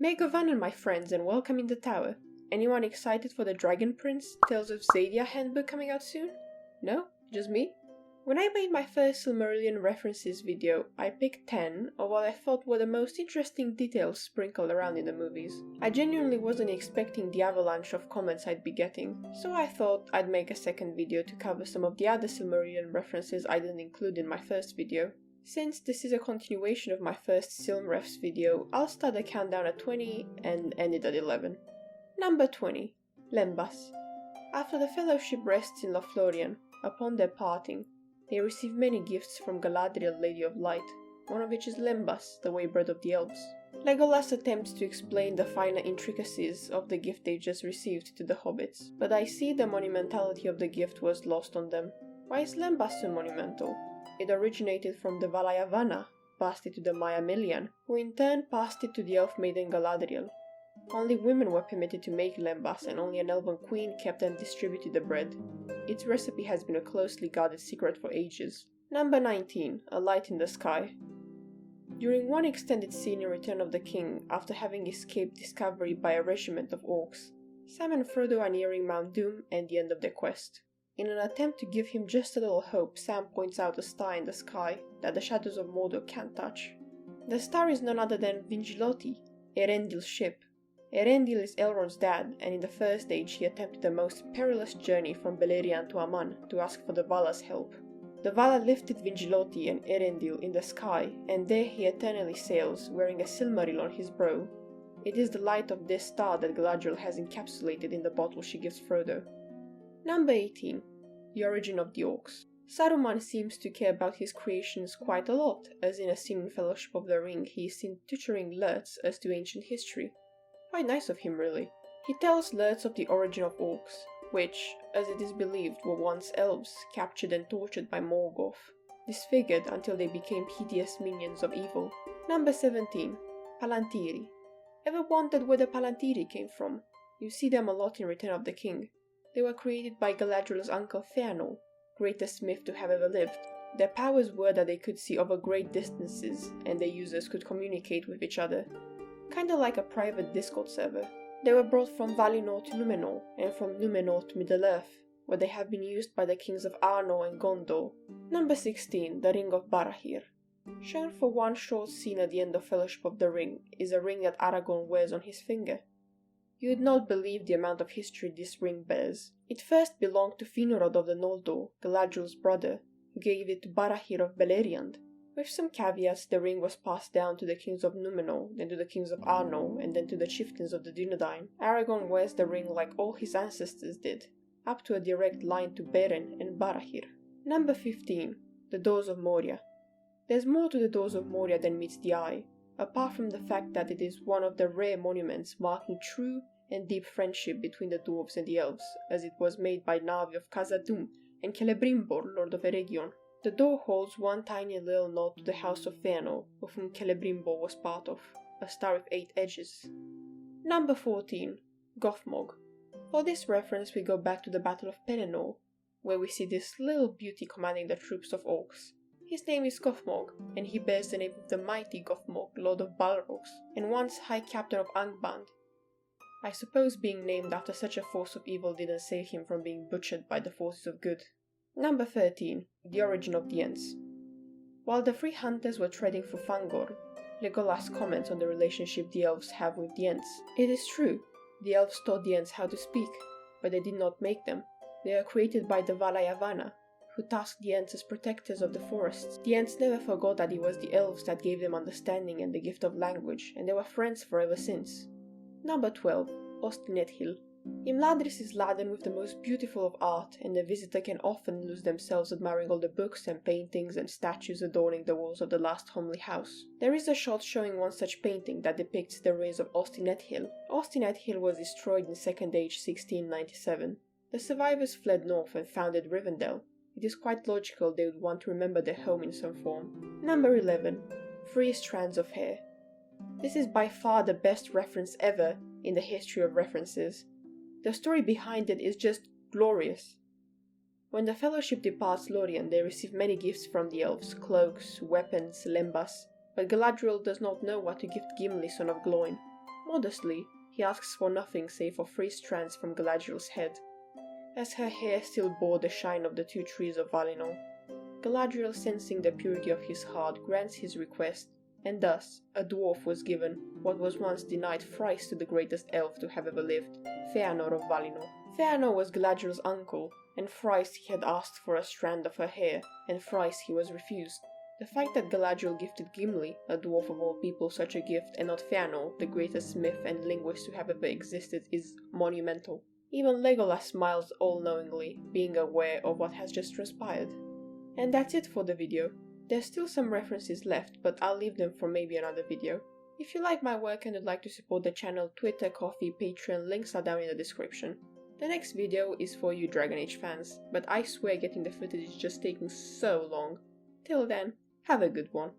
May Govanen, my friends, and welcome in the tower. Anyone excited for the Dragon Prince Tales of Xadia handbook coming out soon? No? Just me? When I made my first Silmarillion references video, I picked 10 of what I thought were the most interesting details sprinkled around in the movies. I genuinely wasn't expecting the avalanche of comments I'd be getting, so I thought I'd make a second video to cover some of the other Silmarillion references I didn't include in my first video. Since this is a continuation of my first Silmrefs video, I'll start the countdown at 20 and end it at 11. Number 20. LEMBAS. After the Fellowship rests in Lothlorien, upon their parting, they receive many gifts from Galadriel, Lady of Light, one of which is LEMBAS, the waybird of the elves. Legolas attempts to explain the finer intricacies of the gift they just received to the hobbits, but I see the monumentality of the gift was lost on them. Why is LEMBAS so monumental? It originated from the Valayavanna, passed it to the Miamillion, who in turn passed it to the elf maiden Galadriel. Only women were permitted to make lembas, and only an elven queen kept and distributed the bread. Its recipe has been a closely guarded secret for ages. Number 19. A Light in the Sky. During one extended scene in Return of the King, after having escaped discovery by a regiment of orcs, Sam and Frodo are nearing Mount Doom and the end of their quest. In an attempt to give him just a little hope, Sam points out a star in the sky that the shadows of Mordor can't touch. The star is none other than Vingiloti, Erendil's ship. Erendil is Elrond's dad, and in the First Age he attempted the most perilous journey from Beleriand to Aman to ask for the Vala's help. The Vala lifted Vingiloti and Erendil in the sky, and there he eternally sails, wearing a Silmaril on his brow. It is the light of this star that Galadriel has encapsulated in the bottle she gives Frodo. Number 18. The Origin of the Orcs. Saruman seems to care about his creations quite a lot, as in a scene in Fellowship of the Ring he is seen tutoring Lurtz as to ancient history. Quite nice of him, really. He tells Lurtz of the origin of orcs, which, as it is believed, were once elves captured and tortured by Morgoth, disfigured until they became hideous minions of evil. Number 17. Palantiri. Ever wondered where the Palantiri came from? You see them a lot in Return of the King. They were created by Galadriel's uncle Fëanor, greatest smith to have ever lived. Their powers were that they could see over great distances, and their users could communicate with each other. Kinda like a private Discord server. They were brought from Valinor to Númenor, and from Númenor to Middle-earth, where they have been used by the kings of Arnor and Gondor. Number 16. The Ring of Barahir. Shown for one short scene at the end of Fellowship of the Ring is a ring that Aragorn wears on his finger. You would not believe the amount of history this ring bears. It first belonged to Finrod of the Noldor, Galadriel's brother, who gave it to Barahir of Beleriand. With some caveats, the ring was passed down to the kings of Númenor, then to the kings of Arnor, and then to the chieftains of the Dunedain. Aragorn wears the ring like all his ancestors did, up to a direct line to Beren and Barahir. Number 15. The Doors of Moria. There's more to the Doors of Moria than meets the eye, apart from the fact that it is one of the rare monuments marking true and deep friendship between the dwarves and the elves, as it was made by Navi of Khazad-dûm and Celebrimbor, Lord of Eregion. The door holds one tiny little nod to the House of Fëanor, of whom Celebrimbor was part of, a star with 8 edges. Number 14. GOTHMOG. For this reference we go back to the Battle of Pelennor, where we see this little beauty commanding the troops of orcs. His name is GOTHMOG, and he bears the name of the mighty GOTHMOG, Lord of Balrogs, and once High Captain of Angband. I suppose being named after such a force of evil didn't save him from being butchered by the forces of good. Number 13. The Origin of the Ents. While the three hunters were treading through Fangorn, Legolas comments on the relationship the elves have with the Ents. It is true, the elves taught the Ents how to speak, but they did not make them. They are created by the Valayavanna, who tasked the Ents as protectors of the forests. The Ents never forgot that it was the elves that gave them understanding and the gift of language, and they were friends forever since. Number 12. Ostineth Hill. Imladris is laden with the most beautiful of art, and the visitor can often lose themselves admiring all the books and paintings and statues adorning the walls of the last homely house. There is a shot showing one such painting that depicts the ruins of Ostineth Hill. Ostineth Hill was destroyed in Second Age 1697. The survivors fled north and founded Rivendell. It is quite logical they would want to remember their home in some form. Number 11. 3 strands of hair. This is by far the best reference ever in the history of references. The story behind it is just glorious. When the Fellowship departs Lorien, they receive many gifts from the elves, cloaks, weapons, lembas, but Galadriel does not know what to gift Gimli, son of Gloin. Modestly, he asks for nothing save for 3 strands from Galadriel's head, as her hair still bore the shine of the 2 trees of Valinor. Galadriel, sensing the purity of his heart, grants his request, and thus a dwarf was given what was once denied thrice to the greatest elf to have ever lived, Fëanor of Valinor. Fëanor was Galadriel's uncle, and thrice he had asked for a strand of her hair, and thrice he was refused. The fact that Galadriel gifted Gimli, a dwarf of all people, such a gift, and not Fëanor, the greatest smith and linguist to have ever existed, is monumental. Even Legolas smiles all-knowingly, being aware of what has just transpired. And that's it for the video. There's still some references left, but I'll leave them for maybe another video. If you like my work and would like to support the channel, Twitter, Ko-fi, Patreon, links are down in the description. The next video is for you Dragon Age fans, but I swear getting the footage is just taking so long. Till then, have a good one.